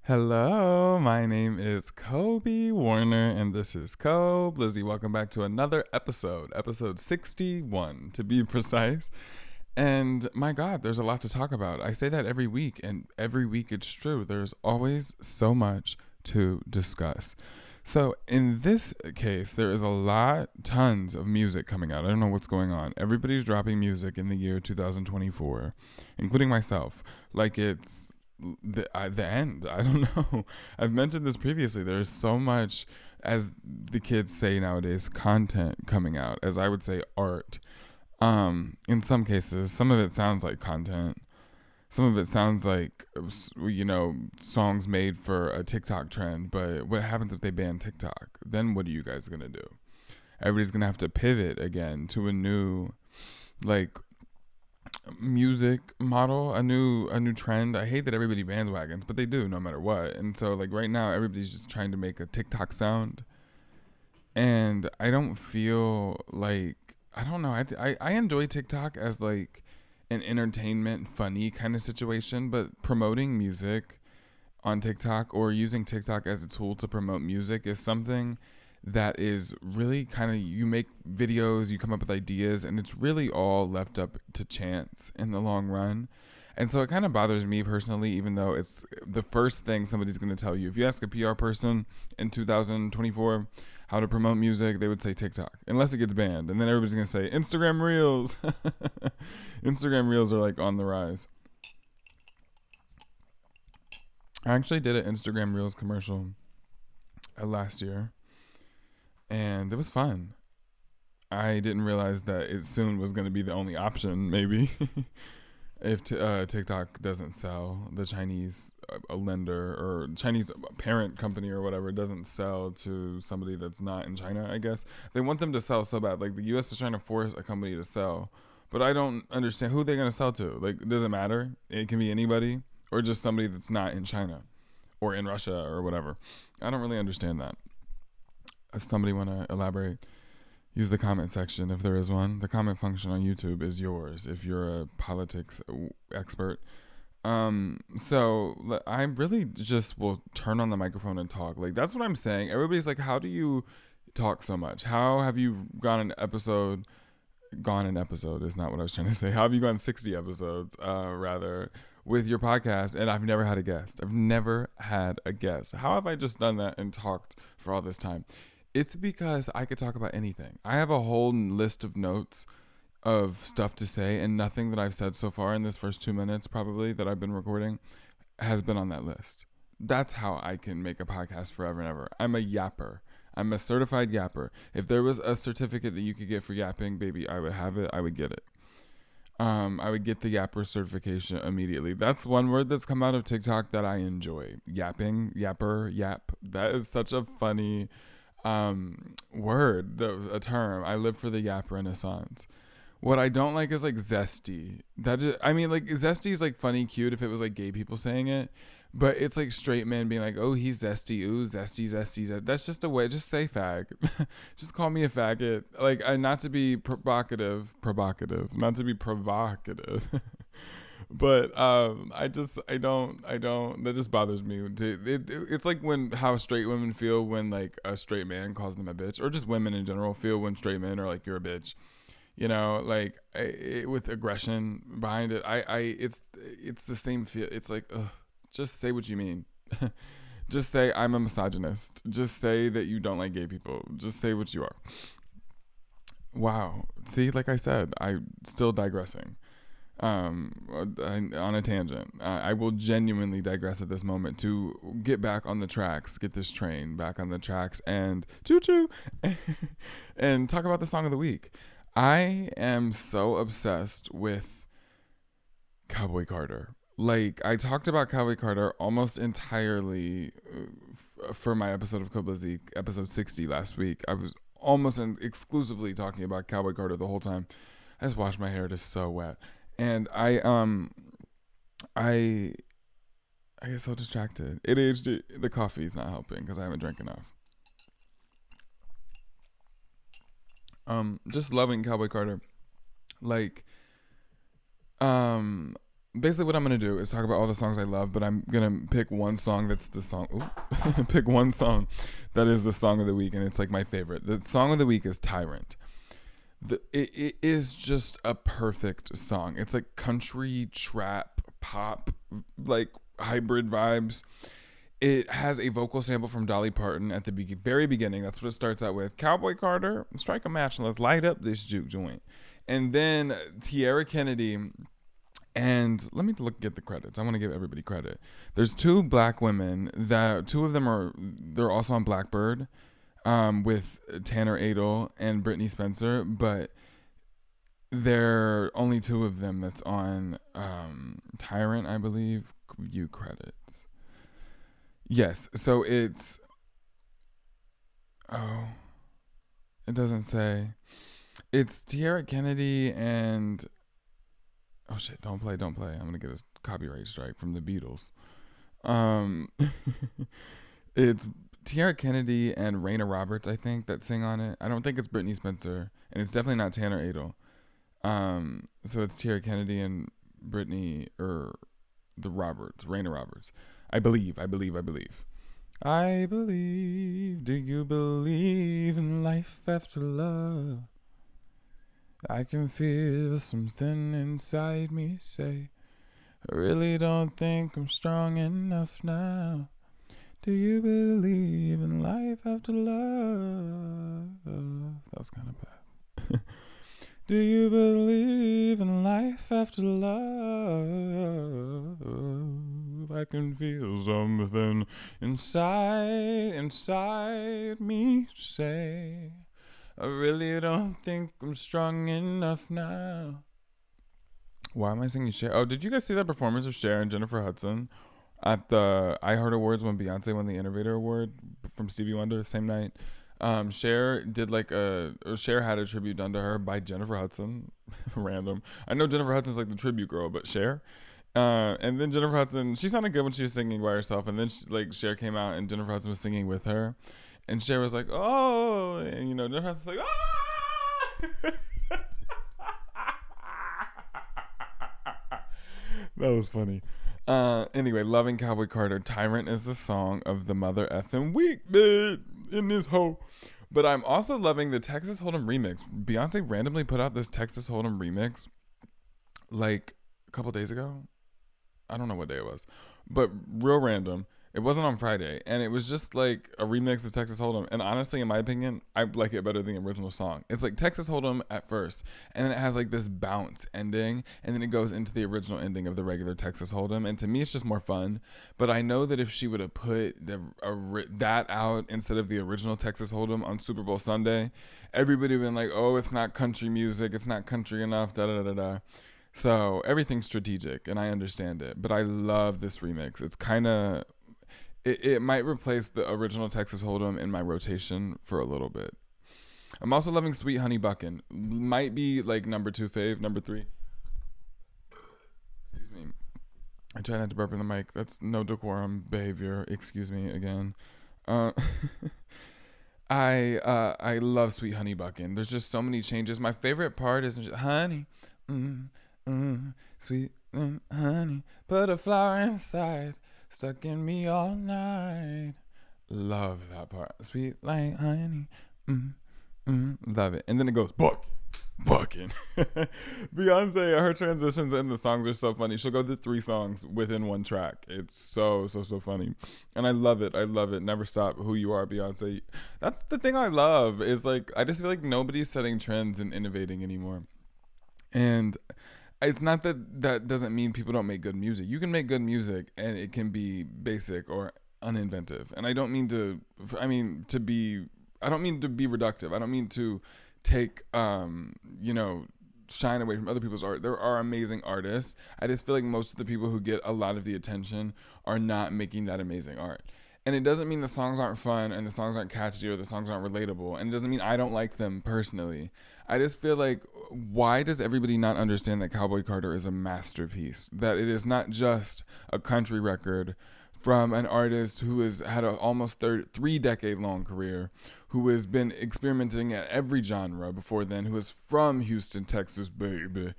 Hello, my name is Kobe Warner, and this is KOBLIZZY. Welcome back to another episode 61 to be precise. And my God, there's a lot to talk about. I say that every week, and every week it's true. There's always so much to discuss. So, in this case, there is tons of music coming out. I don't know what's going on. Everybody's dropping music in the year 2024, including myself. Like it's the end. I don't know. I've mentioned this previously. There's so much, as the kids say nowadays, content coming out, as I would say, art. In some cases, some of it sounds like content. Some of it sounds like, songs made for a TikTok trend. But what happens if they ban TikTok? Then what are you guys gonna do? Everybody's gonna have to pivot again to a new, like, music model, a new trend. I hate that everybody bandwagons, but they do no matter what. And so, like, right now, everybody's just trying to make a TikTok sound, and I don't feel like, I don't know. I enjoy TikTok as like an entertainment, funny kind of situation, but promoting music on TikTok or using TikTok as a tool to promote music is something that is really kind of, you make videos, you come up with ideas, and it's really all left up to chance in the long run. And so it kind of bothers me personally, even though it's the first thing somebody's going to tell you. If you ask a PR person in 2024 how to promote music, they would say TikTok, unless it gets banned. And then everybody's going to say Instagram Reels. Instagram Reels are like on the rise. I actually did an Instagram Reels commercial last year, and it was fun. I didn't realize that it soon was going to be the only option, maybe. If TikTok doesn't sell, the Chinese lender or Chinese parent company or whatever doesn't sell to somebody that's not in China, I guess. They want them to sell so bad. Like, the US is trying to force a company to sell. But I don't understand who they're going to sell to. Like, it doesn't matter. It can be anybody or just somebody that's not in China or in Russia or whatever. I don't really understand that. If somebody want to elaborate, use the comment section if there is one. The comment function on YouTube is yours if you're a politics expert. So I really just will turn on the microphone and talk. Like, that's what I'm saying. Everybody's like, how do you talk so much? How have you gone an episode? Gone an episode is not what I was trying to say. How have you gone 60 episodes, rather, with your podcast? And I've never had a guest. I've never had a guest. How have I just done that and talked for all this time? It's because I could talk about anything. I have a whole list of notes of stuff to say, and nothing that I've said so far in this first 2 minutes, probably, that I've been recording, has been on that list. That's how I can make a podcast forever and ever. I'm a yapper. I'm a certified yapper. If there was a certificate that you could get for yapping, baby, I would have it. I would get it. I would get the yapper certification immediately. That's one word that's come out of TikTok that I enjoy. Yapping, yapper, yap. That is such a funny word, a term. I live for the yap renaissance. What I don't like is like zesty. Like, zesty is like funny, cute if it was like gay people saying it, but it's like straight men being like, oh, he's zesty, ooh, zesty, zesty. That's just a way. Just say fag. Just call me a faggot. Like, not to be not to be provocative. But I don't, that just bothers me. It's like how straight women feel when, like, a straight man calls them a bitch, or just women in general feel when straight men are like, you're a bitch, like, with aggression behind it. It's the same feel. It's like, ugh, just say what you mean. Just say I'm a misogynist. Just say that you don't like gay people. Just say what you are. Wow. See, like I said, I'm still digressing on a tangent. I will genuinely digress at this moment to get back on the tracks, get this train back on the tracks, and choo choo, and talk about the song of the week. I am so obsessed with Cowboy Carter. Like, I talked about Cowboy Carter almost entirely for my episode of KOBLIZZY, episode 60 last week. I was almost exclusively talking about Cowboy Carter the whole time. I just washed my hair. It is so wet. And I get so distracted. ADHD. The coffee is not helping because I haven't drank enough. Just loving Cowboy Carter. Like, basically what I'm gonna do is talk about all the songs I love, but I'm gonna pick one song that's the song. Pick one song that is the song of the week, and it's like my favorite. The song of the week is "Tyrant." It is just a perfect song. It's like country, trap, pop, like hybrid vibes. It has a vocal sample from Dolly Parton at the very beginning. That's what it starts out with. Cowboy Carter, strike a match and let's light up this juke joint. And then Tierra Kennedy. And let me get the credits. I want to give everybody credit. There's two black women that two of them they're also on Blackbird, with Tanner Adel and Brittany Spencer, but there are only two of them that's on Tyrant, I believe. View credits. Yes, so it doesn't say. It's Tierra Kennedy and oh shit, don't play. I'm gonna get a copyright strike from the Beatles. It's Tierra Kennedy and Raina Roberts, I think, that sing on it. I don't think it's Brittany Spencer, and it's definitely not Tanner Adel. So it's Tierra Kennedy and Brittany, or the Raina Roberts. I believe. I believe. Do you believe in life after love? I can feel something inside me say, I really don't think I'm strong enough now. Do you believe in life after love? That was kind of bad. Do you believe in life after love? I can feel something inside me say, I really don't think I'm strong enough now. Why am I singing Cher? Oh, did you guys see that performance of Cher and Jennifer Hudson at the iHeart Awards when Beyonce won the Innovator Award from Stevie Wonder the same night? Cher did Cher had a tribute done to her by Jennifer Hudson. Random. I know Jennifer Hudson's like the tribute girl, but Cher. And then Jennifer Hudson, she sounded good when she was singing by herself. And then Cher came out and Jennifer Hudson was singing with her. And Cher was like, oh, and Jennifer Hudson's like, ah! That was funny. Anyway, loving Cowboy Carter. Tyrant is the song of the mother effing week, bitch, in this hoe. But I'm also loving the Texas Hold'em remix. Beyonce randomly put out this Texas Hold'em remix like a couple days ago. I don't know what day it was, but real random. It wasn't on Friday, and it was just like a remix of Texas Hold'em. And honestly, in my opinion, I like it better than the original song. It's like Texas Hold'em at first, and then it has like this bounce ending, and then it goes into the original ending of the regular Texas Hold'em. And to me, it's just more fun. But I know that if she would have put that out instead of the original Texas Hold'em on Super Bowl Sunday, everybody would have been like, "Oh, it's not country music. It's not country enough." Da da da da. So everything's strategic, and I understand it. But I love this remix. It's kind of It might replace the original Texas Hold'em in my rotation for a little bit. I'm also loving Sweet Honey Buckin'. Might be like number 2 fave, number 3. Excuse me. I try not to burp in the mic. That's no decorum behavior. Excuse me again. I love Sweet Honey Buckin'. There's just so many changes. My favorite part is just, honey, sweet honey, put a flower inside. Stuck in me all night. Love that part. Sweet like honey. Love it. And then it goes, bucking. Beyonce, her transitions in the songs are so funny. She'll go through 3 songs within one track. It's so funny. And I love it. Never stop who you are, Beyonce. That's the thing I love is like, I just feel like nobody's setting trends and innovating anymore. And it's not that doesn't mean people don't make good music. You can make good music and it can be basic or uninventive. And I don't mean to be reductive. I don't mean to take, shine away from other people's art. There are amazing artists. I just feel like most of the people who get a lot of the attention are not making that amazing art. And it doesn't mean the songs aren't fun and the songs aren't catchy or the songs aren't relatable. And it doesn't mean I don't like them personally. I just feel like, why does everybody not understand that Cowboy Carter is a masterpiece? That it is not just a country record from an artist who has had an almost 3-decade-long career, who has been experimenting at every genre before then, who is from Houston, Texas, baby.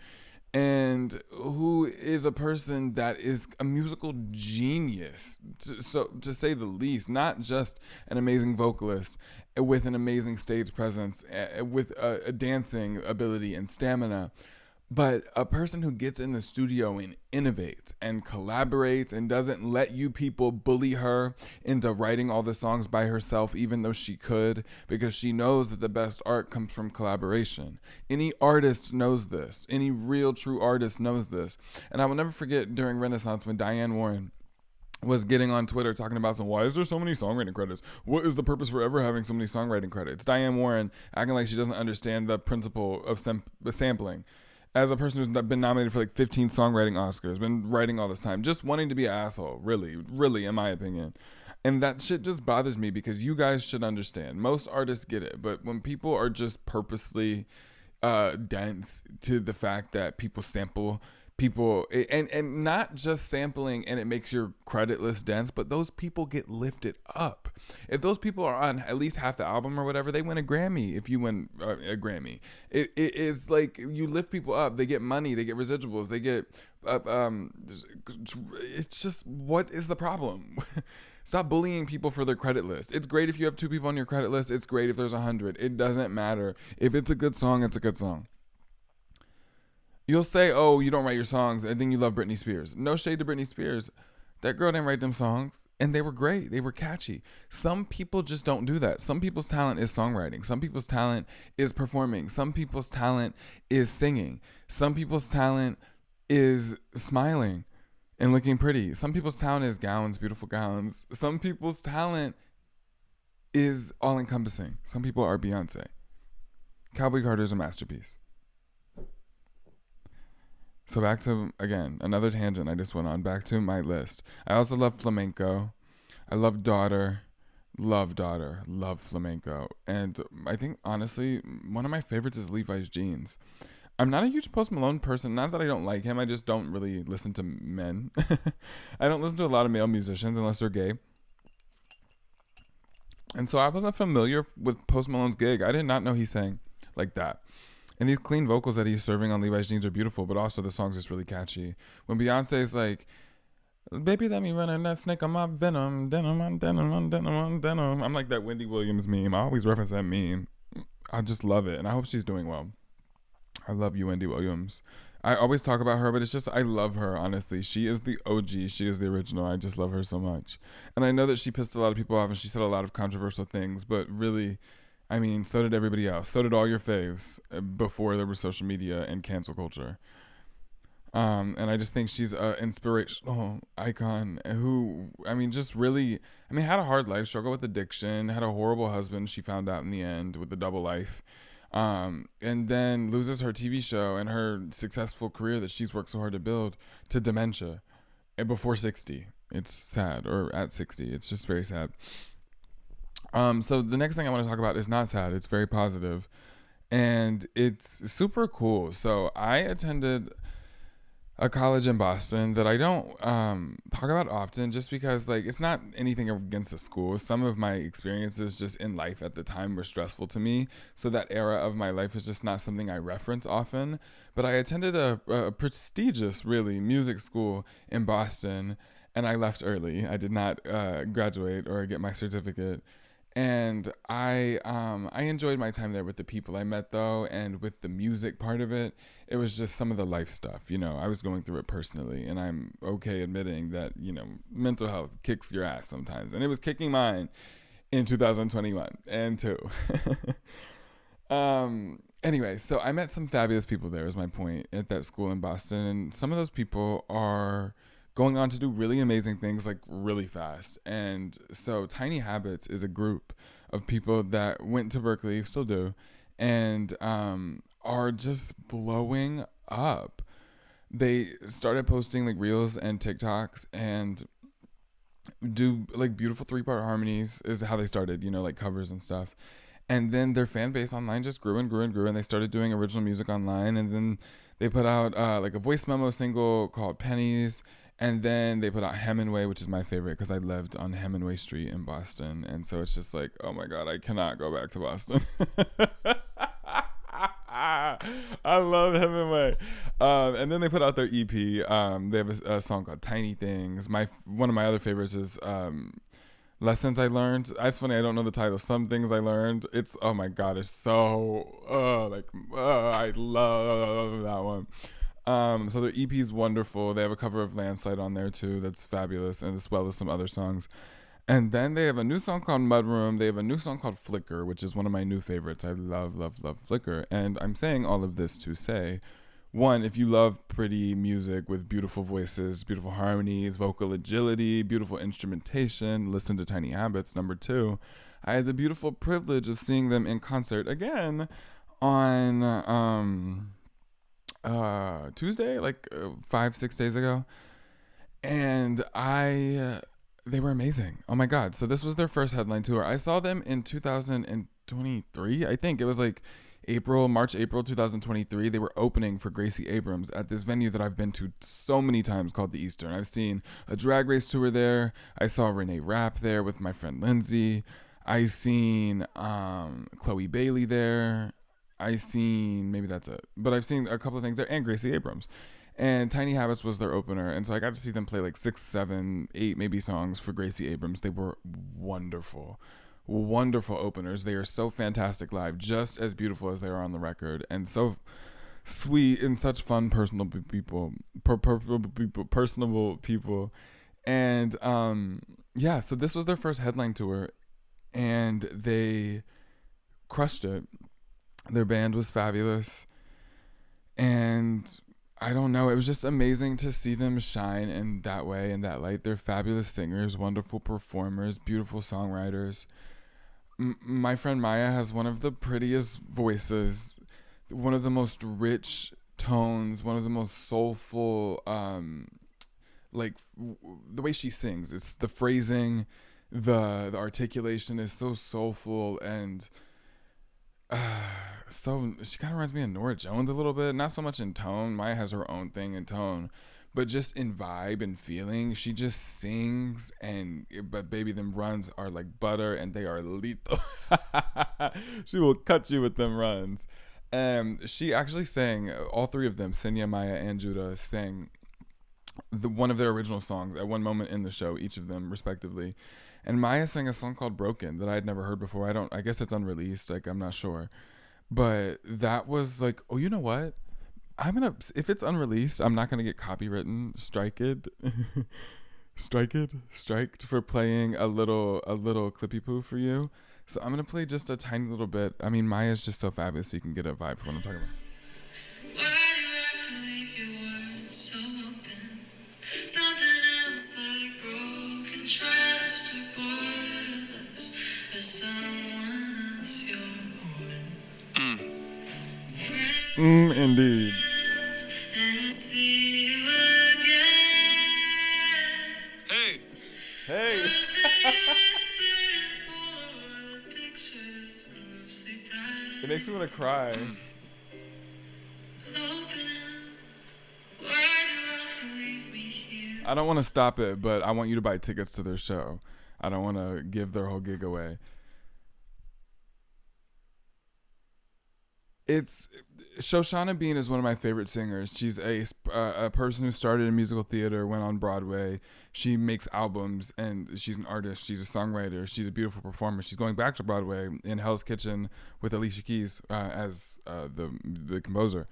and who is a person that is a musical genius, to say the least. Not just an amazing vocalist with an amazing stage presence, with a dancing ability and stamina, but a person who gets in the studio and innovates and collaborates and doesn't let you people bully her into writing all the songs by herself, even though she could, because she knows that the best art comes from collaboration. Any artist knows this. Any real true artist knows this. And I will never forget during Renaissance when Diane Warren was getting on Twitter talking about, why is there so many songwriting credits? What is the purpose for ever having so many songwriting credits? Diane Warren acting like she doesn't understand the principle of sampling. As a person who's been nominated for like 15 songwriting Oscars, been writing all this time, just wanting to be an asshole, really, in my opinion. And that shit just bothers me because you guys should understand. Most artists get it, but when people are just purposely dense to the fact that people sample people, and not just sampling and it makes your credit list dense, but those people get lifted up. If those people are on at least half the album or whatever, they win a Grammy. If you win a Grammy, it is like you lift people up. They get money, they get residuals, they get it's just, what is the problem? Stop bullying people for their credit list. It's great if you have 2 people on your credit list. It's great if there's 100. It doesn't matter. If it's a good song, it's a good song. You'll say, oh, you don't write your songs, and then you love Britney Spears. No shade to Britney Spears. That girl didn't write them songs, and they were great. They were catchy. Some people just don't do that. Some people's talent is songwriting. Some people's talent is performing. Some people's talent is singing. Some people's talent is smiling and looking pretty. Some people's talent is gowns, beautiful gowns. Some people's talent is all-encompassing. Some people are Beyonce. Cowboy Carter is a masterpiece. So back to, again, another tangent I just went on. Back to my list. I also love flamenco. I love daughter, love flamenco. And I think, honestly, one of my favorites is Levi's Jeans. I'm not a huge Post Malone person. Not that I don't like him. I just don't really listen to men. I don't listen to a lot of male musicians unless they're gay. And so I wasn't familiar with Post Malone's gig. I did not know he sang like that. And these clean vocals that he's serving on Levi's Jeans are beautiful, but also the song's just really catchy. When Beyonce's like, baby, let me run in that snake on my venom, denim on denim on denim on denim. I'm like that Wendy Williams meme. I always reference that meme. I just love it, and I hope she's doing well. I love you, Wendy Williams. I always talk about her, but it's just, I love her, honestly. She is the OG. She is the original. I just love her so much. And I know that she pissed a lot of people off, and she said a lot of controversial things, but really, I mean, so did everybody else. So did all your faves before there was social media and cancel culture. And I just think she's an inspirational icon who, I mean, just really, I mean, had a hard life, struggled with addiction, had a horrible husband she found out in the end with the double life. And then loses her TV show and her successful career that she's worked so hard to build to dementia before 60. It's sad, or at 60. It's just very sad. So the next thing I want to talk about is not sad. It's very positive, and it's super cool. So I attended a college in Boston that I don't talk about often, just because, like, it's not anything against the school. Some of my experiences just in life at the time were stressful to me, so that era of my life is just not something I reference often. But I attended a prestigious, really, music school in Boston, and I left early. I did not graduate or get my certificate. And I enjoyed my time there with the people I met, though, and with the music part of it. It was just some of the life stuff, you know. I was going through it personally, and I'm okay admitting that, you know, mental health kicks your ass sometimes. And it was kicking mine in 2021 and 2. Anyway, so I met some fabulous people there, is my point, at that school in Boston. And some of those people are going on to do really amazing things, like, really fast. And so Tiny Habits is a group of people that went to Berkeley, still do, and are just blowing up. They started posting, like, reels and TikToks and do, like, beautiful 3-part harmonies is how they started, you know, like covers and stuff. And then their fan base online just grew and grew and grew, and they started doing original music online. And then they put out like a voice memo single called Pennies. And then they put out Hemingway, which is my favorite because I lived on Hemingway Street in Boston. And so it's just like, oh my God, I cannot go back to Boston. I love Hemingway. And then they put out their EP. They have a song called Tiny Things. One of my other favorites is Lessons I Learned. It's funny, I don't know the title. Some Things I Learned. It's, oh my God, it's so, I love that one. So their EP is wonderful. They have a cover of Landslide on there too. That's fabulous. And as well as some other songs. And then they have a new song called Mudroom. They have a new song called Flicker, which is one of my new favorites. I love, love, love Flicker. And I'm saying all of this to say, one, if you love pretty music with beautiful voices, beautiful harmonies, vocal agility, beautiful instrumentation, listen to Tiny Habits. Number two, I had the beautiful privilege of seeing them in concert again on Tuesday, 5-6 days ago. And they were amazing. Oh my God. So this was their first headline tour. I saw them in 2023. I think it was like March, April 2023. They were opening for Gracie Abrams at this venue that I've been to so many times called the Eastern. I've seen a Drag Race tour there. I saw Renee Rapp there with my friend Lindsay. I seen Chloe Bailey there. Maybe that's it. But I've seen a couple of things there and Gracie Abrams. And Tiny Habits was their opener. And so I got to see them play like 6, 7, 8 maybe songs for Gracie Abrams. They were wonderful. Wonderful openers. They are so fantastic live, just as beautiful as they are on the record. And so sweet and such fun, personable people. Personable people. And so this was their first headline tour. And they crushed it. Their band was fabulous. And I don't know, it was just amazing to see them shine in that way, in that light. They're fabulous singers, wonderful performers, beautiful songwriters. My friend Maya has one of the prettiest voices, one of the most rich tones, one of the most soulful, the way she sings. It's the phrasing, the articulation is so soulful and so she kind of reminds me of Norah Jones a little bit, not so much in tone. Maya has her own thing in tone, but just in vibe and feeling, she just sings. But baby, them runs are like butter and they are lethal. She will cut you with them runs. She actually sang, all three of them, Senya, Maya, and Judah, sang one of their original songs at one moment in the show, each of them respectively. And Maya sang a song called Broken that I had never heard before. I guess it's unreleased. I'm not sure. But that was like, oh, you know what? If it's unreleased, I'm not going to get copywritten. Striked for playing a little clippy poo for you. So I'm going to play just a tiny little bit. I mean, Maya's just so fabulous. So you can get a vibe for what I'm talking about. Why do you have to leave your words so open? Something else like broken trust or bored of us as someone else you're holding. Indeed. And see you again. Hey. It makes me want to cry. I don't want to stop it, but I want you to buy tickets to their show. I don't want to give their whole gig away. Shoshana Bean is one of my favorite singers. She's a person who started in musical theater, went on Broadway. She makes albums, and she's an artist. She's a songwriter. She's a beautiful performer. She's going back to Broadway in Hell's Kitchen with Alicia Keys as the composer.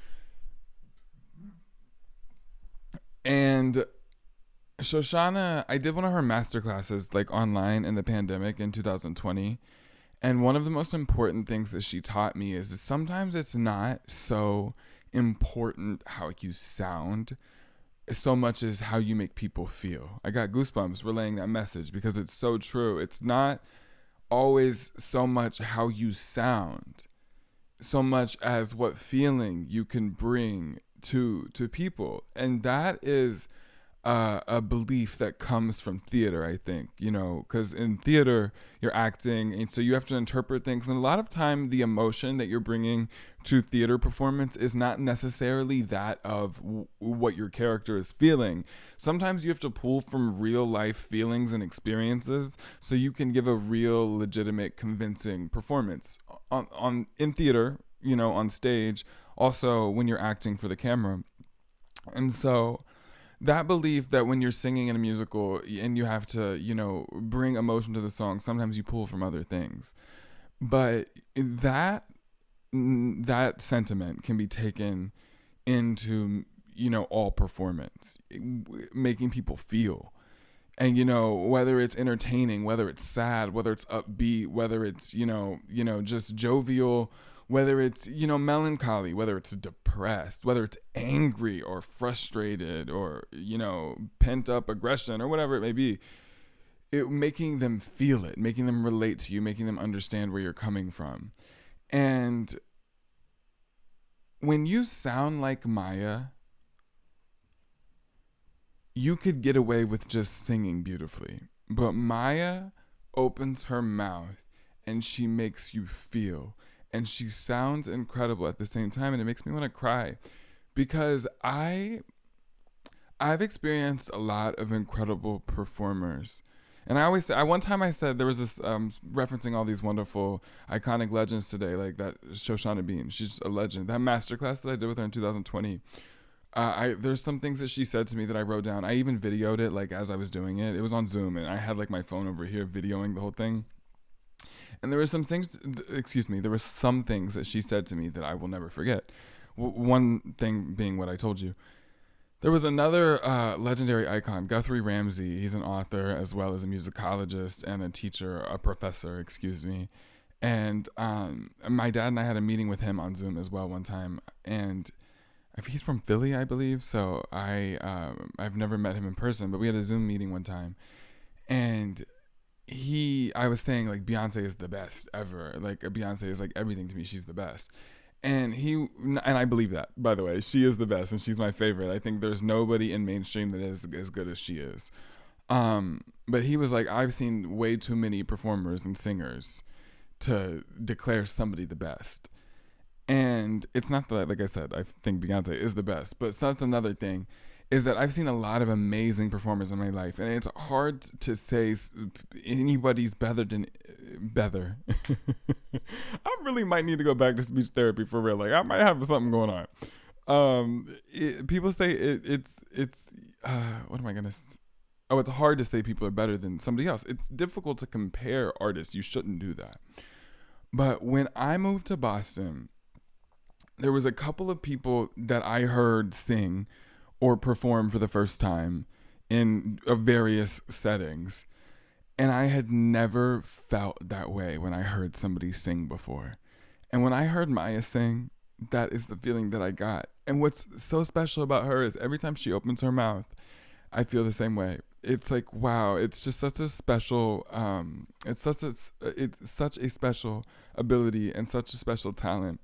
And Shoshana, I did one of her master classes online in the pandemic in 2020. And one of the most important things that she taught me is sometimes it's not so important how you sound so much as how you make people feel. I got goosebumps relaying that message because it's so true. It's not always so much how you sound, so much as what feeling you can bring to people. And that is a belief that comes from theater, I think, because in theater you're acting, and so you have to interpret things, and a lot of time the emotion that you're bringing to theater performance is not necessarily that of what your character is feeling. Sometimes you have to pull from real life feelings and experiences so you can give a real, legitimate, convincing performance in theater, on stage. also when you're acting for the camera. And so that belief that when you're singing in a musical and you have to, bring emotion to the song, sometimes you pull from other things. But that sentiment can be taken into, all performance, making people feel. And whether it's entertaining, whether it's sad, whether it's upbeat, whether it's just jovial, whether it's melancholy, whether it's depressed, whether it's angry or frustrated or pent up aggression or whatever it may be, it making them feel it, making them relate to you, making them understand where you're coming from. And when you sound like Maya, you could get away with just singing beautifully. But Maya opens her mouth and she makes you feel. And she sounds incredible at the same time. And it makes me want to cry because I've experienced a lot of incredible performers. And I always say, one time I said, there was this, referencing all these wonderful, iconic legends today, like that Shoshana Bean. She's a legend. That masterclass that I did with her in 2020, there's some things that she said to me that I wrote down. I even videoed it, like, as I was doing it. It was on Zoom, and I had, like, my phone over here videoing the whole thing. And there were some things, there were some things that she said to me that I will never forget. One thing being what I told you. There was another legendary icon, Guthrie Ramsey. He's an author as well as a musicologist and a teacher, a professor, And my dad and I had a meeting with him on Zoom as well one time. And he's from Philly, I believe. So I've never met him in person, but we had a Zoom meeting one time. And I was saying, like, Beyonce is the best ever. Like, Beyonce is like everything to me. She's the best. And I believe that, by the way. She is the best and she's my favorite. I think there's nobody in mainstream that is as good as she is. But he was like, I've seen way too many performers and singers to declare somebody the best. And it's not that, like I said, I think Beyonce is the best, but that's another thing, is that I've seen a lot of amazing performers in my life, and it's hard to say anybody's better. I really might need to go back to speech therapy for real. Like, I might have something going on. People say it's what am I gonna? Oh, it's hard to say people are better than somebody else. It's difficult to compare artists. You shouldn't do that. But when I moved to Boston, there was a couple of people that I heard sing or perform for the first time in various settings. And I had never felt that way when I heard somebody sing before. And when I heard Maya sing, that is the feeling that I got. And what's so special about her is every time she opens her mouth, I feel the same way. It's like, wow, it's just such a special, it's such a special ability and such a special talent.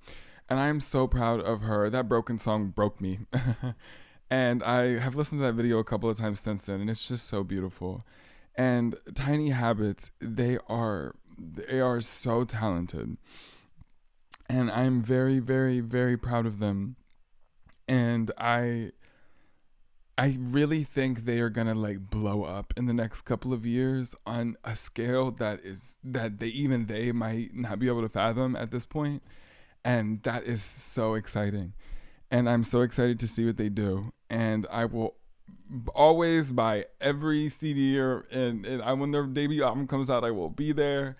And I'm so proud of her. That Broken song broke me. And I have listened to that video a couple of times since then, and it's just so beautiful. And Tiny Habits, they are so talented. And I'm very, very, very proud of them. And I really think they are gonna, like, blow up in the next couple of years on a scale that they might not be able to fathom at this point. And that is so exciting. And I'm so excited to see what they do. And I will always buy every CD when their debut album comes out, I will be there.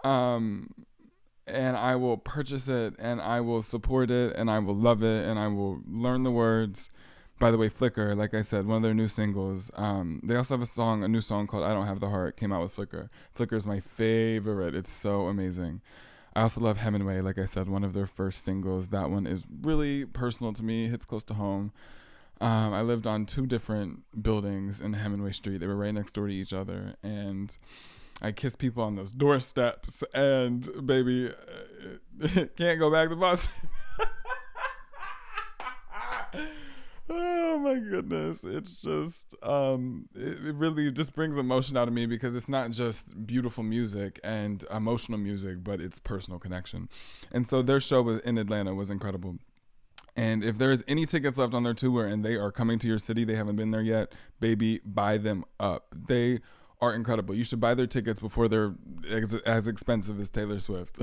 And I will purchase it and I will support it and I will love it and I will learn the words. By the way, Flicker, like I said, one of their new singles. They also have a new song called I Don't Have the Heart, came out with Flicker. Flicker is my favorite. It's so amazing. I also love Hemingway, like I said, one of their first singles. That one is really personal to me, hits close to home. I lived on 2 different buildings in Hemingway Street. They were right next door to each other. And I kissed people on those doorsteps. And, baby, can't go back to Boston. Oh my goodness. It's just, it really just brings emotion out of me because it's not just beautiful music and emotional music, but it's personal connection. And so their show in Atlanta was incredible. And if there's any tickets left on their tour and they are coming to your city, they haven't been there yet, baby, buy them up. They are incredible. You should buy their tickets before they're as expensive as Taylor Swift.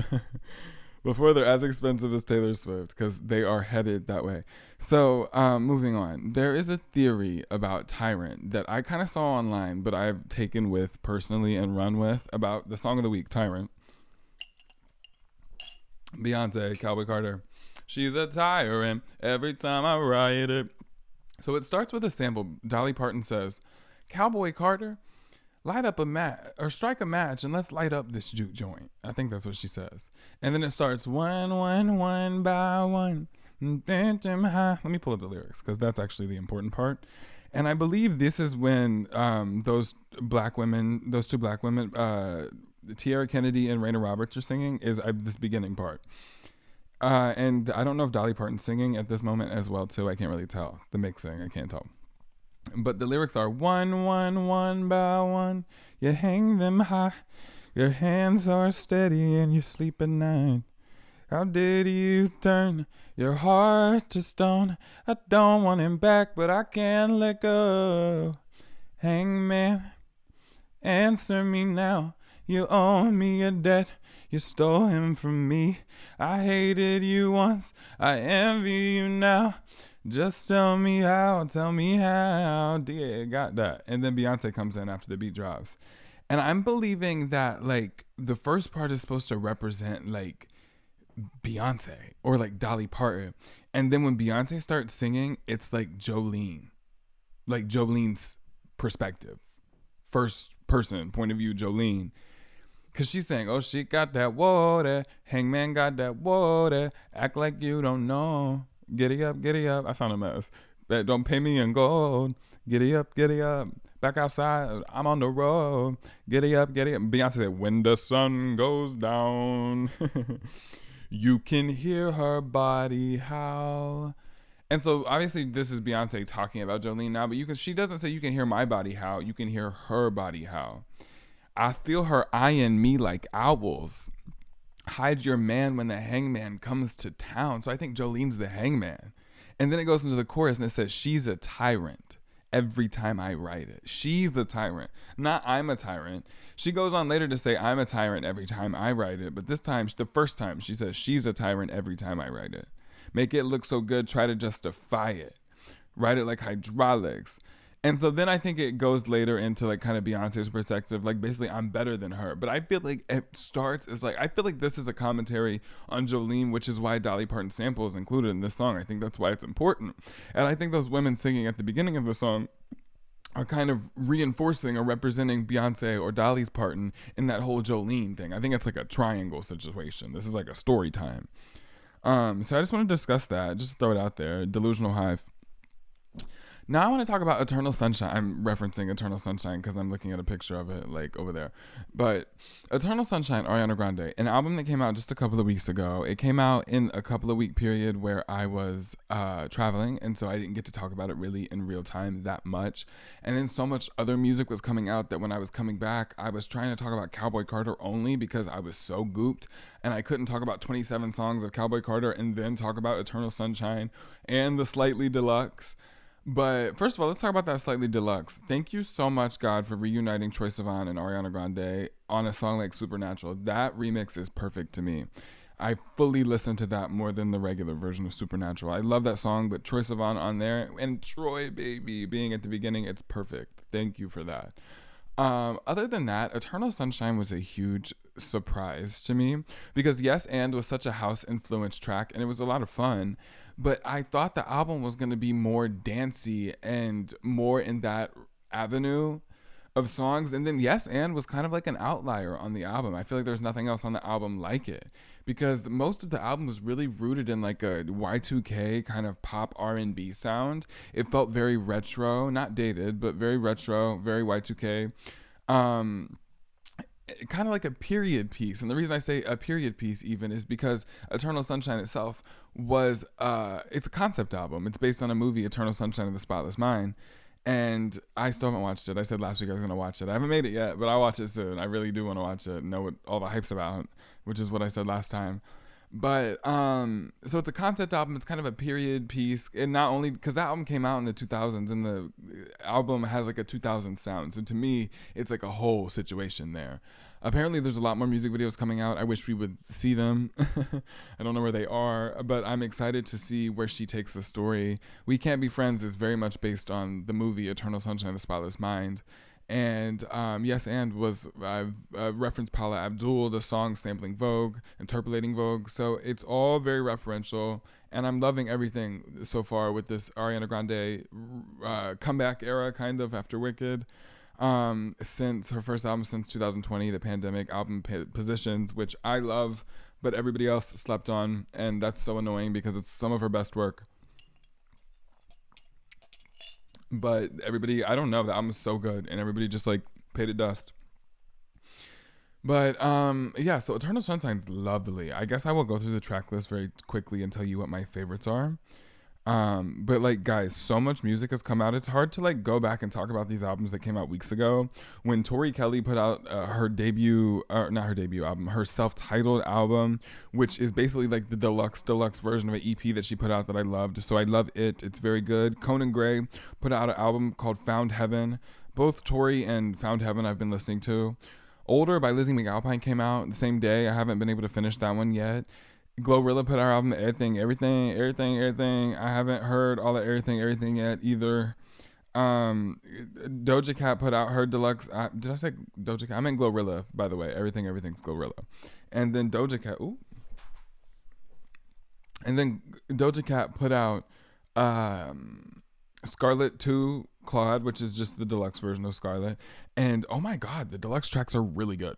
before they're as expensive as Taylor Swift, because they are headed that way. So, moving on, there is a theory about Tyrant that I kind of saw online, but I've taken with personally and run with, about the song of the week, Tyrant. Beyonce, Cowboy Carter. She's a tyrant every time I write it. So it starts with a sample. Dolly Parton says, Cowboy Carter, light up a match or strike a match and let's light up this juke joint. I think that's what she says. And then it starts one by one. Let me pull up the lyrics because that's actually the important part. And I believe this is when those two black women, Tiara Kennedy and Raina Roberts are singing, is this beginning part. And I don't know if Dolly Parton's singing at this moment as well too. I can't really tell the mixing. I can't tell. But the lyrics are one by one. You hang them high. Your hands are steady and you sleep at night. How did you turn your heart to stone? I don't want him back, but I can't let go. Hangman, answer me now. You owe me a debt. You stole him from me. I hated you once. I envy you now. Just tell me how. Yeah, got that. And then Beyonce comes in after the beat drops. And I'm believing that, like, the first part is supposed to represent, like, Beyonce or, like, Dolly Parton. And then when Beyonce starts singing, it's like Jolene. Like, Jolene's perspective. First person, point of view, Jolene. Because she's saying, oh, she got that water. Hangman got that water. Act like you don't know. Giddy up, giddy up. I sound a mess. But don't pay me in gold. Giddy up, giddy up. Back outside, I'm on the road. Giddy up, giddy up. Beyonce said, when the sun goes down, you can hear her body howl. And so obviously this is Beyonce talking about Jolene now, but she doesn't say you can hear my body howl. You can hear her body howl. I feel her eyeing me like owls. Hide your man when the hangman comes to town. So I think Jolene's the hangman. And then it goes into the chorus and it says, she's a tyrant every time I write it. She's a tyrant, not I'm a tyrant. She goes on later to say, I'm a tyrant every time I write it. But this time, the first time, she says, she's a tyrant every time I write it. Make it look so good, try to justify it. Write it like hydraulics. And so then I think it goes later into like kind of Beyonce's perspective, like basically I'm better than her. But I feel like it starts as like, I feel like this is a commentary on Jolene, which is why Dolly Parton sample is included in this song. I think that's why it's important. And I think those women singing at the beginning of the song are kind of reinforcing or representing Beyonce or Dolly's Parton in that whole Jolene thing. I think it's like a triangle situation. This is like a story time. So I just want to discuss that, just throw it out there. Delusional Hive. Now I want to talk about Eternal Sunshine. I'm referencing Eternal Sunshine because I'm looking at a picture of it like over there. But Eternal Sunshine, Ariana Grande, an album that came out just a couple of weeks ago. It came out in a couple of week period where I was traveling, and so I didn't get to talk about it really in real time that much. And then so much other music was coming out that when I was coming back, I was trying to talk about Cowboy Carter only because I was so gooped, and I couldn't talk about 27 songs of Cowboy Carter and then talk about Eternal Sunshine and the Slightly Deluxe. But first of all, let's talk about that Slightly Deluxe. Thank you so much, God, for reuniting Troye Sivan and Ariana Grande on a song like Supernatural. That remix is perfect to me. I fully listened to that more than the regular version of Supernatural. I love that song, but Troye Sivan on there and Troy Baby being at the beginning, it's perfect. Thank you for that. Other than that, Eternal Sunshine was a huge surprise to me because Yes And was such a house influenced track and it was a lot of fun, but I thought the album was going to be more dancey and more in that avenue of songs. And then Yes And was kind of like an outlier on the album. I feel like there's nothing else on the album like it because most of the album was really rooted in like a Y2K kind of pop R&B sound. It felt very retro, not dated, but very retro, very Y2K. Kind of like a period piece. And the reason I say a period piece even is because Eternal Sunshine itself was, it's a concept album. It's based on a movie, Eternal Sunshine of the Spotless Mind. And I still haven't watched it. I said last week I was going to watch it. I haven't made it yet, but I'll watch it soon. I really do want to watch it and know what all the hype's about, which is what I said last time. But so it's a concept album. It's kind of a period piece, and not only because that album came out in the 2000s, and the album has like a 2000 sound. So to me, it's like a whole situation there. Apparently, there's a lot more music videos coming out. I wish we would see them. I don't know where they are, but I'm excited to see where she takes the story. We Can't Be Friends is very much based on the movie Eternal Sunshine of the Spotless Mind. And Yes and was referenced Paula Abdul, the song sampling Vogue, interpolating Vogue. So it's all very referential, and I'm loving everything so far with this Ariana Grande comeback era, kind of after Wicked. Since her first album since 2020, the pandemic album Positions, which I love, but everybody else slept on, and that's so annoying because it's some of her best work. But everybody, I don't know, the album is so good, and everybody just like paid it dust. But yeah, so Eternal Sunshine's lovely. I guess I will go through the track list very quickly and tell you what my favorites are. But like guys, so much music has come out. It's hard to like go back and talk about these albums that came out weeks ago. When Tori Kelly put out her debut, or not her debut album, her self-titled album, which is basically like the deluxe version of an EP that she put out that I loved. So I love it. It's very good. Conan Gray put out an album called Found Heaven. Both Tori and Found Heaven I've been listening to. Older by Lizzie McAlpine came out the same day. I haven't been able to finish that one yet. Glorilla put our album Everything. I haven't heard all of Everything yet either. Doja Cat put out her deluxe. Did I say Doja Cat? I meant Glorilla, by the way. Everything's Glorilla. And then Doja Cat. Ooh. And then Doja Cat put out Scarlet 2 Claude, which is just the deluxe version of Scarlet. And oh my god, the deluxe tracks are really good.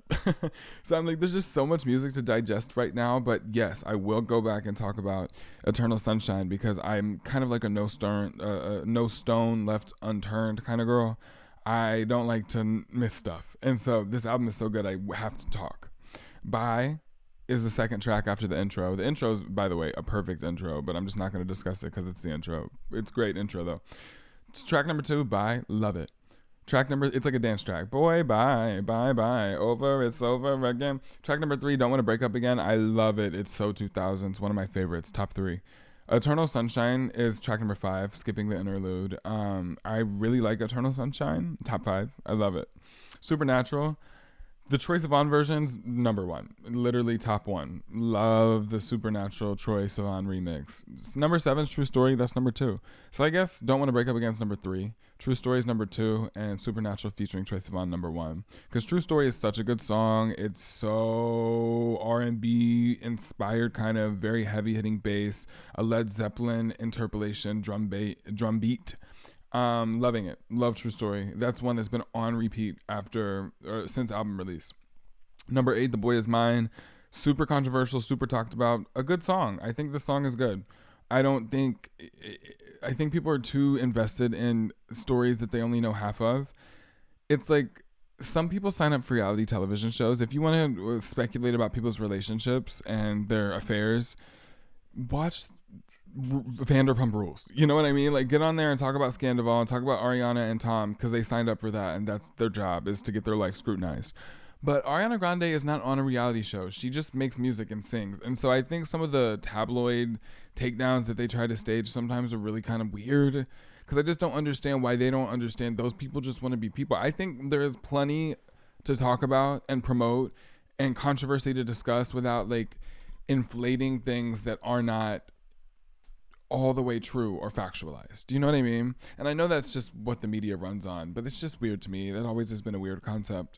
So I'm like, there's just so much music to digest right now. But yes, I will go back and talk about Eternal Sunshine because I'm kind of like a no stone left unturned kind of girl. I don't like to miss stuff. And so this album is so good, I have to talk. Bye is the second track after the intro. The intro is, by the way, a perfect intro, but I'm just not going to discuss it because it's the intro. It's great intro though. It's track number 2, Bye, love it. Track number, it's like a dance track. Boy, bye, over, it's over again. Track number 3, Don't Want to Break Up Again. I love it. It's so 2000s. One of my favorites, top 3. Eternal Sunshine is track number 5, skipping the interlude. I really like Eternal Sunshine, top 5. I love it. Supernatural. The Troye Sivan version's number 1, literally top 1. Love the Supernatural Troye Sivan remix. Number 7 is True Story. That's number 2. So I guess Don't Want to Break Up Again's number 3. True Story is number 2, and Supernatural featuring Troye Sivan number 1. Because True Story is such a good song. It's so R&B inspired, kind of very heavy hitting bass, a Led Zeppelin interpolation, drum beat. Loving it. Love True Story. That's one that's been on repeat since album release. Number 8, The Boy Is Mine. Super controversial, super talked about. A good song. I think the song is good. I think people are too invested in stories that they only know half of. It's like some people sign up for reality television shows. If you want to speculate about people's relationships and their affairs, watch Vanderpump Rules. You know what I mean? Like, get on there and talk about Scandival and talk about Ariana and Tom because they signed up for that, and that's their job, is to get their life scrutinized. But Ariana Grande is not on a reality show. She just makes music and sings. And so I think some of the tabloid takedowns that they try to stage sometimes are really kind of weird because I just don't understand why they don't understand those people just want to be people. I think there's plenty to talk about and promote and controversy to discuss without like inflating things that are not all the way true or factualized. Do you know what I mean? And I know that's just what the media runs on, but it's just weird to me. That always has been a weird concept.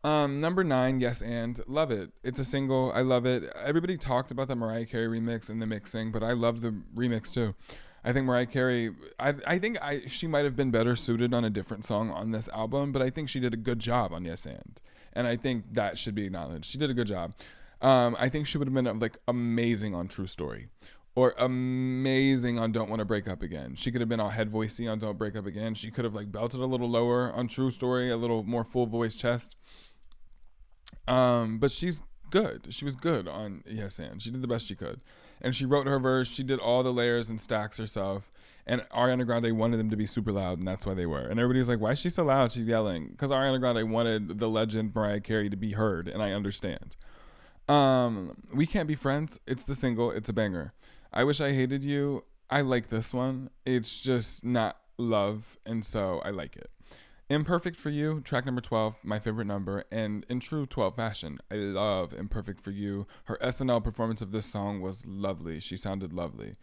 Number 9, Yes and. Love it. It's a single. I love it. Everybody talked about the Mariah Carey remix and the mixing, but I love the remix too. I think Mariah Carey, she might have been better suited on a different song on this album, but I think she did a good job on Yes and I think that should be acknowledged. She did a good job. I think she would have been like amazing on True Story. Or amazing on Don't Want to Break Up Again. She could have been all head voicey on Don't Break Up Again. She could have like belted a little lower on True Story, a little more full voice chest. But she's good. She was good on Yes and. She did the best she could. And she wrote her verse. She did all the layers and stacks herself. And Ariana Grande wanted them to be super loud, and that's why they were. And everybody's like, why is she so loud? She's yelling. Because Ariana Grande wanted the legend Mariah Carey to be heard, and I understand. We Can't Be Friends. It's the single. It's a banger. I Wish I Hated You. I like this one. It's just not love, and so I like it. Imperfect for You, track number 12, my favorite number, and in true 12 fashion, I love Imperfect for You. Her SNL performance of this song was lovely. She sounded lovely.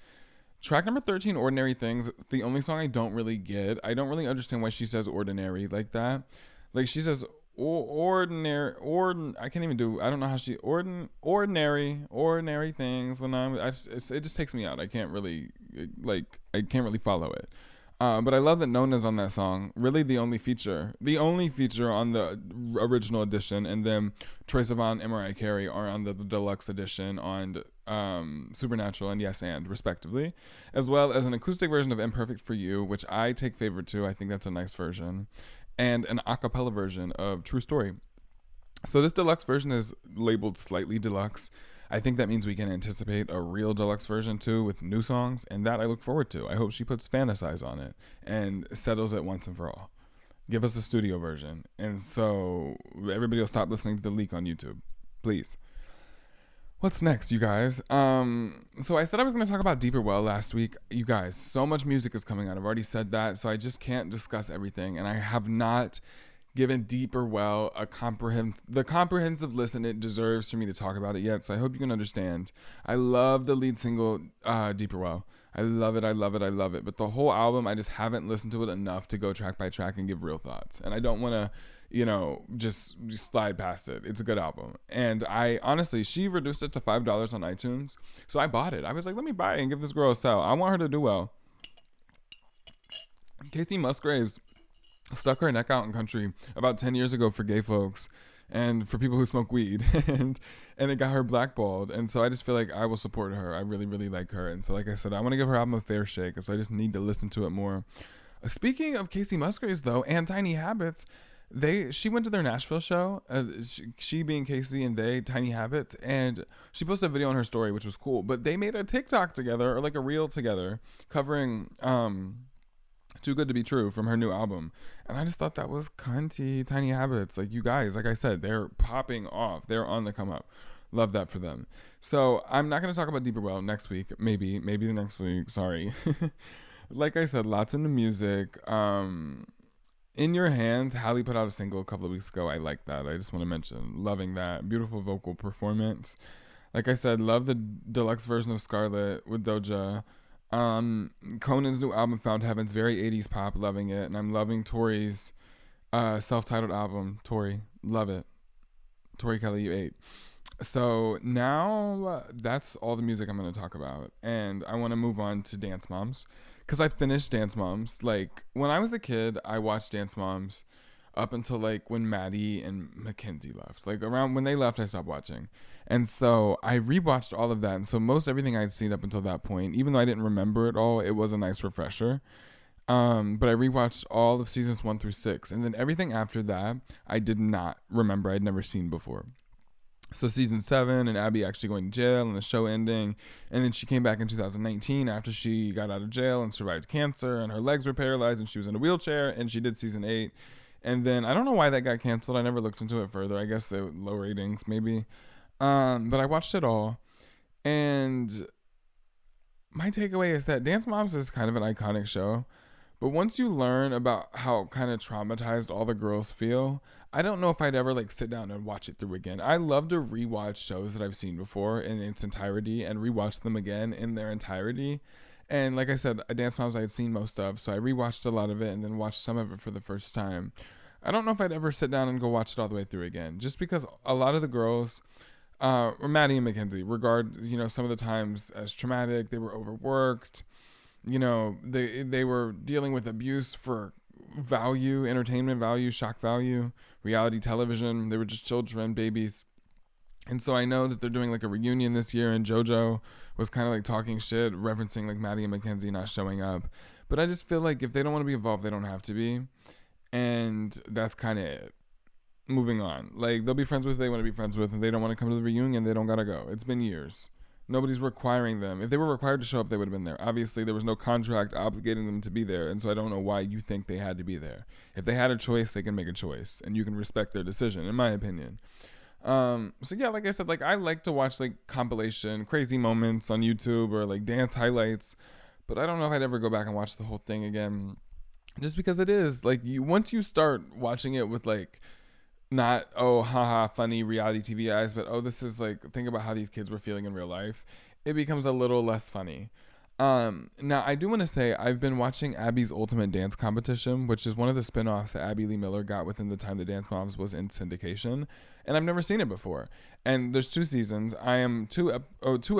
Track number 13, Ordinary Things, the only song I don't really get. I don't really understand why she says ordinary like that. Like she says I can't even do, I don't know how she, ordinary things when it just takes me out. I can't really, I can't really follow it. But I love that Nona's on that song. Really, the only feature on the original edition, and then Troye Sivan and Mariah Carey are on the deluxe edition on Supernatural and Yes and respectively, as well as an acoustic version of Imperfect for You, which I take favor to. I think that's a nice version, and an a cappella version of True Story. So this deluxe version is labeled slightly deluxe. I think that means we can anticipate a real deluxe version too with new songs, and that I look forward to. I hope she puts Fantasize on it and settles it once and for all. Give us a studio version, and so everybody will stop listening to the leak on YouTube, please. What's next, you guys? So I said I was going to talk about Deeper Well last week. You guys, so much music is coming out. I've already said that, so I just can't discuss everything, and I have not given Deeper Well the comprehensive listen it deserves for me to talk about it yet. So I hope you can understand. I love the lead single, Deeper Well. I love it. I love it. I love it. But the whole album, I just haven't listened to it enough to go track by track and give real thoughts. And I don't want to, just slide past it. It's a good album. And I honestly, she reduced it to $5 on iTunes. So I bought it. I was like, let me buy it and give this girl a sell. I want her to do well. Casey Musgraves stuck her neck out in country about 10 years ago for gay folks and for people who smoke weed, and it got her blackballed. And so I just feel like I will support her. I really, really like her. And so, like I said, I want to give her album a fair shake. And so I just need to listen to it more. Speaking of Casey Musgraves, though, and Tiny Habits, she went to their Nashville show, she being Casey and they, Tiny Habits, and she posted a video on her story, which was cool. But they made a TikTok together, or like a reel together, covering Too Good to Be True from her new album. And I just thought that was cunty. Tiny Habits, like, you guys, like I said, they're popping off. They're on the come up. Love that for them. So I'm not going to talk about Deeper Well next week. Maybe the next week. Sorry. Like I said, lots into music. In Your Hands, Halle put out a single a couple of weeks ago. I like that. I just want to mention, loving that. Beautiful vocal performance. Like I said, love the deluxe version of Scarlet with Doja. Conan's new album Found Heaven's very 80s pop, loving it. And I'm loving Tori's self-titled album, Tori, love it. Tori Kelly, you ate. So now that's all the music I'm going to talk about, and I want to move on to Dance Moms, because I finished Dance Moms. Like, when I was a kid, I watched Dance Moms up until like when Maddie and Mackenzie left. Like, around when they left, I stopped watching. And so I rewatched all of that. And so most everything I'd seen up until that point, even though I didn't remember it all, it was a nice refresher. But I rewatched all of seasons 1 through 6. And then everything after that, I did not remember. I'd never seen before. So season 7 and Abby actually going to jail and the show ending. And then she came back in 2019 after she got out of jail and survived cancer. And her legs were paralyzed and she was in a wheelchair. And she did season 8. And then I don't know why that got canceled. I never looked into it further. I guess low ratings maybe. But I watched it all. And my takeaway is that Dance Moms is kind of an iconic show. But once you learn about how kind of traumatized all the girls feel, I don't know if I'd ever like sit down and watch it through again. I love to rewatch shows that I've seen before in its entirety and rewatch them again in their entirety. And like I said, Dance Moms I had seen most of, so I rewatched a lot of it and then watched some of it for the first time. I don't know if I'd ever sit down and go watch it all the way through again, just because a lot of the girls, or Maddie and Mackenzie, regard, some of the times as traumatic. They were overworked. They were dealing with abuse for value, entertainment value, shock value, reality television. They were just children, babies. And so I know that they're doing like a reunion this year, and JoJo was kind of like talking shit, referencing like Maddie and Mackenzie not showing up. But I just feel like if they don't want to be involved, they don't have to be. And that's kind of it. Moving on. Like, they'll be friends with who they want to be friends with, and they don't want to come to the reunion, they don't gotta go. It's been years. Nobody's requiring them. If they were required to show up, they would have been there. Obviously, there was no contract obligating them to be there, and so I don't know why you think they had to be there. If they had a choice, they can make a choice, and you can respect their decision, in my opinion. So yeah, like I said, like I like to watch like compilation crazy moments on YouTube or like dance highlights, but I don't know if I'd ever go back and watch the whole thing again. Just because it is like you once you start watching it with like not oh haha funny reality TV eyes, but oh this is like think about how these kids were feeling in real life, it becomes a little less funny. Now I do want to say I've been watching Abby's Ultimate Dance Competition, which is one of the spin-offs that Abby Lee Miller got within the time the Dance Moms was in syndication, and I've never seen it before. And there's 2 seasons. I am 2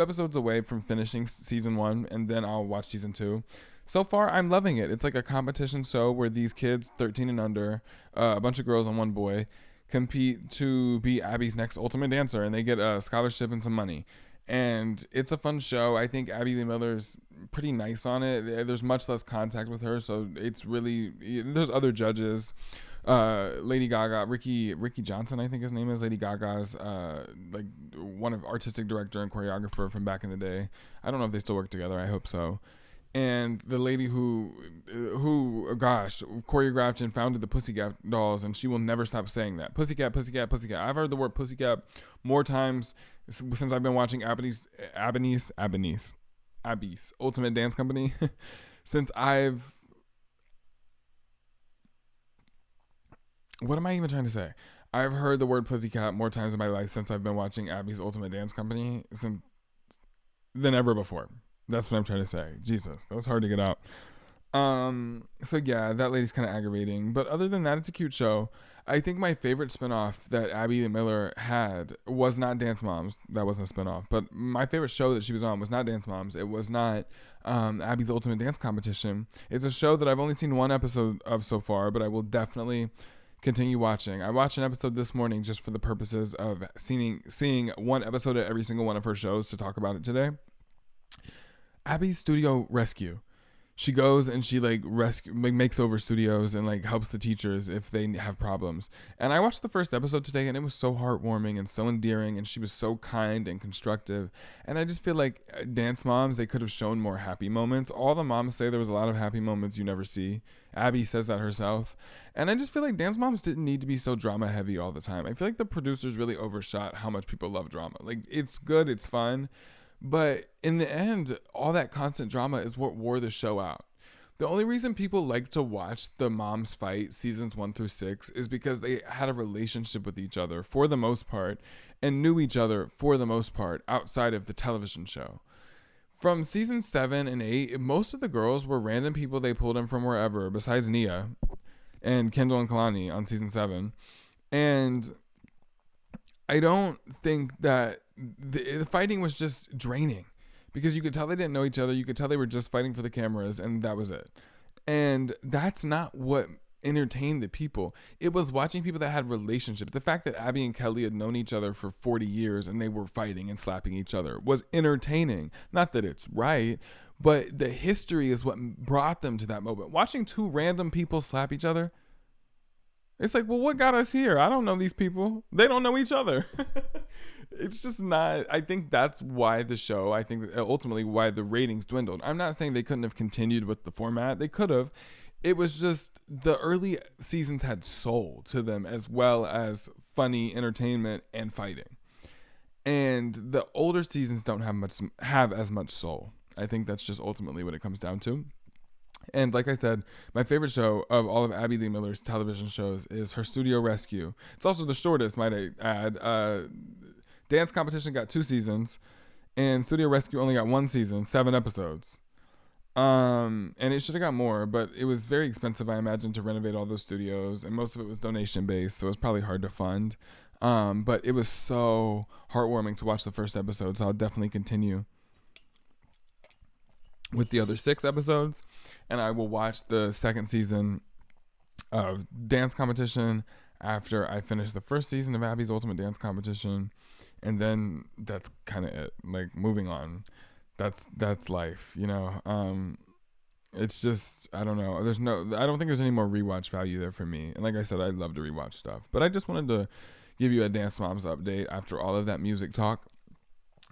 episodes away from finishing season 1, and then I'll watch season 2. So far, I'm loving it. It's like a competition show where these kids, 13 and under, a bunch of girls and one boy, compete to be Abby's next ultimate dancer, and they get a scholarship and some money. And it's a fun show. I think Abby Lee Miller's pretty nice on it. There's much less contact with her, so it's really there's other judges. Lady Gaga, Ricky Johnson, I think his name is Lady Gaga's like one of artistic director and choreographer from back in the day. I don't know if they still work together. I hope so. And the lady who gosh choreographed and founded the Pussycat Dolls, and she will never stop saying that Pussycat, Pussycat, Pussycat. I've heard the word Pussycat more times since I've been watching Abby's Ultimate Dance Company. Since what am I even trying to say? I've heard the word Pussycat more times in my life since I've been watching Abby's Ultimate Dance Company than ever before. That's what I'm trying to say. Jesus, that was hard to get out. So yeah, that lady's kind of aggravating. But other than that, it's a cute show. I think my favorite spinoff that Abby Miller had was not Dance Moms. That wasn't a spinoff. But my favorite show that she was on was not Dance Moms. It was not Abby's Ultimate Dance Competition. It's a show that I've only seen 1 episode of so far, but I will definitely continue watching. I watched an episode this morning just for the purposes of seeing 1 episode of every single one of her shows to talk about it today. Abby's Studio Rescue. She goes and she makes over studios and like helps the teachers if they have problems. And I watched the first episode today and it was so heartwarming and so endearing, and she was so kind and constructive. And I just feel like Dance Moms, they could have shown more happy moments. All the moms say there was a lot of happy moments you never see. Abby says that herself. And I just feel like Dance Moms didn't need to be so drama heavy all the time. I feel like the producers really overshot how much people love drama. Like, it's good, it's fun, but in the end, all that constant drama is what wore the show out. The only reason people like to watch the moms fight seasons 1 through 6 is because they had a relationship with each other for the most part and knew each other for the most part outside of the television show. From season 7 and 8, most of the girls were random people they pulled in from wherever, besides Nia and Kendall and Kalani on season 7. And I don't think that the fighting was just draining, because you could tell they didn't know each other. You could tell they were just fighting for the cameras, and that was it. And that's not what entertained the people. It was watching people that had relationships. The fact that Abby and Kelly had known each other for 40 years and they were fighting and slapping each other was entertaining. Not that it's right, but the history is what brought them to that moment. Watching 2 random people slap each other, it's like, well, what got us here? I don't know these people. They don't know each other. It's just not. I think that's why the show, I think ultimately why the ratings dwindled. I'm not saying they couldn't have continued with the format. They could have. It was just the early seasons had soul to them, as well as funny entertainment and fighting. And the older seasons don't have as much soul. I think that's just ultimately what it comes down to. And like I said, my favorite show of all of Abby Lee Miller's television shows is her Studio Rescue. It's also the shortest, might I add. Dance Competition got 2 seasons, and Studio Rescue only got 1 season, 7 episodes. And it should have got more, but it was very expensive, I imagine, to renovate all those studios, and most of it was donation based, so it was probably hard to fund. But it was so heartwarming to watch the first episode, so I'll definitely continue with the other 6 episodes, and I will watch the second season of Dance Competition after I finish the first season of Abby's Ultimate Dance Competition, and then that's kind of it. Like, moving on, that's life, you know. It's just, I don't know. I don't think there's any more rewatch value there for me. And like I said, I love to rewatch stuff, but I just wanted to give you a Dance Moms update after all of that music talk.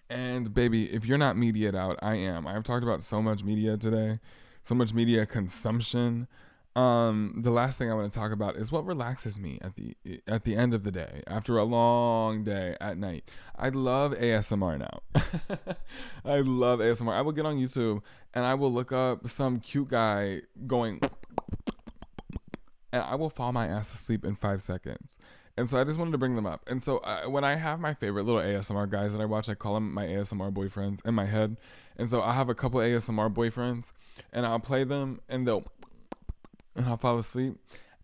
And baby, if you're not mediated out, I am. I've talked about so much media today, so much media consumption. The last thing I want to talk about is what relaxes me at the end of the day after a long day at night. I love ASMR now. I love ASMR. I will get on YouTube and I will look up some cute guy going, and I will fall my ass asleep in 5 seconds. And so I just wanted to bring them up. And so when I have my favorite little ASMR guys that I watch, I call them my ASMR boyfriends in my head. And so I have a couple ASMR boyfriends, and I'll play them, and I'll fall asleep.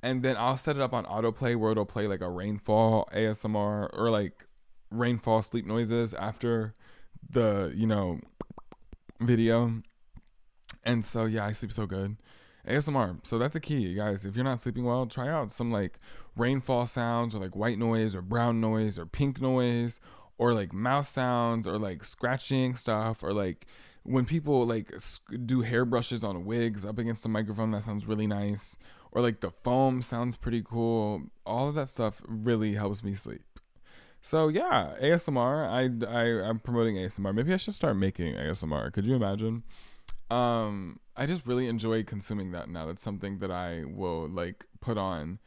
And then I'll set it up on autoplay where it'll play like a rainfall ASMR or like rainfall sleep noises after the, video. And so, yeah, I sleep so good. ASMR. So that's a key, guys. If you're not sleeping well, try out some like rainfall sounds or like white noise or brown noise or pink noise or like mouse sounds or like scratching stuff or like when people like do hairbrushes on wigs up against a microphone, that sounds really nice. Or like the foam sounds pretty cool. All of that stuff really helps me sleep. So yeah, ASMR. I'm promoting ASMR. Maybe I should start making ASMR. Could you imagine? I just really enjoy consuming that now. That's something that I will like put on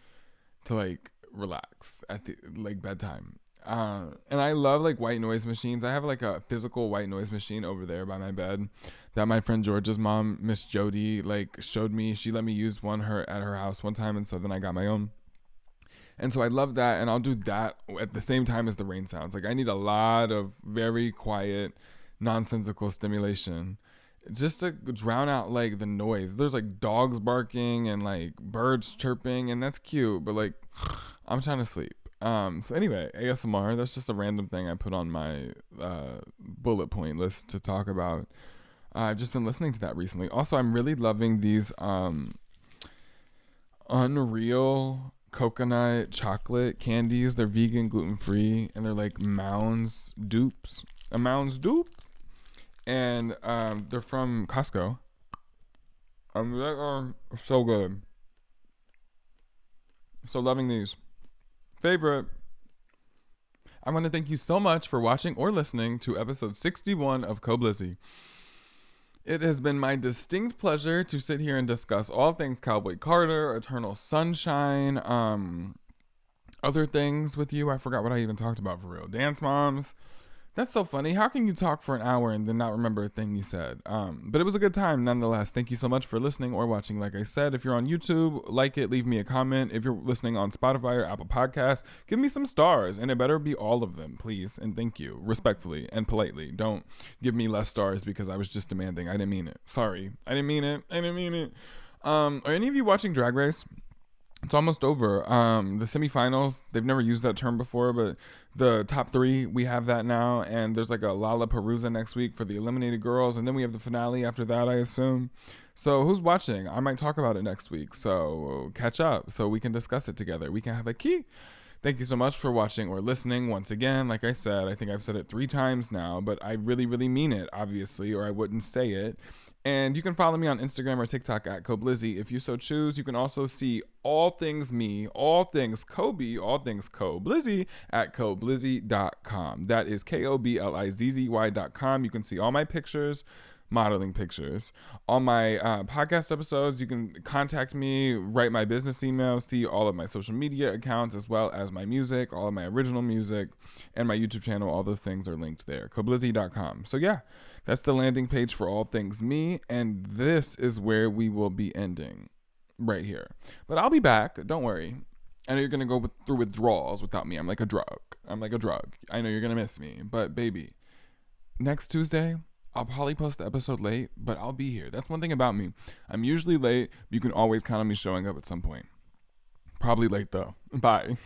to like relax at the like bedtime. And I love like white noise machines. I have like a physical white noise machine over there by my bed that my friend George's mom, Miss Jody, like showed me. She let me use one at her house one time, and so then I got my own. And so I love that, and I'll do that at the same time as the rain sounds. Like I need a lot of very quiet, nonsensical stimulation just to drown out like the noise. There's like dogs barking and like birds chirping, and that's cute, but like I'm trying to sleep. So anyway, ASMR, that's just a random thing I put on my bullet point list to talk about. I've just been listening to that recently. Also, I'm really loving these Unreal coconut chocolate candies. They're vegan, gluten-free, and they're like Mounds dupes. A Mounds dupe. And they're from Costco. They are so good. So loving these. Favorite. I want to thank you so much for watching or listening to episode 61 of KOBLIZZY. It has been my distinct pleasure to sit here and discuss all things Cowboy Carter, Eternal Sunshine, other things with you. I forgot what I even talked about for real. Dance Moms. That's so funny. How can you talk for an hour and then not remember a thing you said? But it was a good time nonetheless. Thank you so much for listening or watching. Like I said, if you're on YouTube, like it, leave me a comment. If you're listening on Spotify or Apple Podcasts, give me some stars. And it better be all of them, please. And thank you. Respectfully and politely. Don't give me less stars because I was just demanding. I didn't mean it. Sorry. I didn't mean it. Are any of you watching Drag Race? It's almost over. The semifinals, they've never used that term before, but the top three, we have that now. And there's like a Lollapalooza next week for the eliminated girls. And then we have the finale after that, I assume. So who's watching? I might talk about it next week. So catch up so we can discuss it together. We can have a key. Thank you so much for watching or listening once again. Like I said, I think I've said it 3 times now, but I really, really mean it, obviously, or I wouldn't say it. And you can follow me on Instagram or TikTok at KOBLIZZY if you so choose. You can also see all things me, all things Kobe, all things KOBLIZZY at KOBLIZZY.com. That is KOBLIZZY.com. You can see all my pictures, modeling pictures, all my podcast episodes. You can contact me, write my business email, see all of my social media accounts, as well as my music, all of my original music, and my YouTube channel. All those things are linked there, KOBLIZZY.com. So yeah, that's the landing page for all things me, and this is where we will be ending, right here. But I'll be back, don't worry. I know you're going to go through withdrawals without me. I'm like a drug. I know you're going to miss me, but baby, next Tuesday, I'll probably post the episode late, but I'll be here. That's one thing about me. I'm usually late, but you can always count on me showing up at some point. Probably late though. Bye.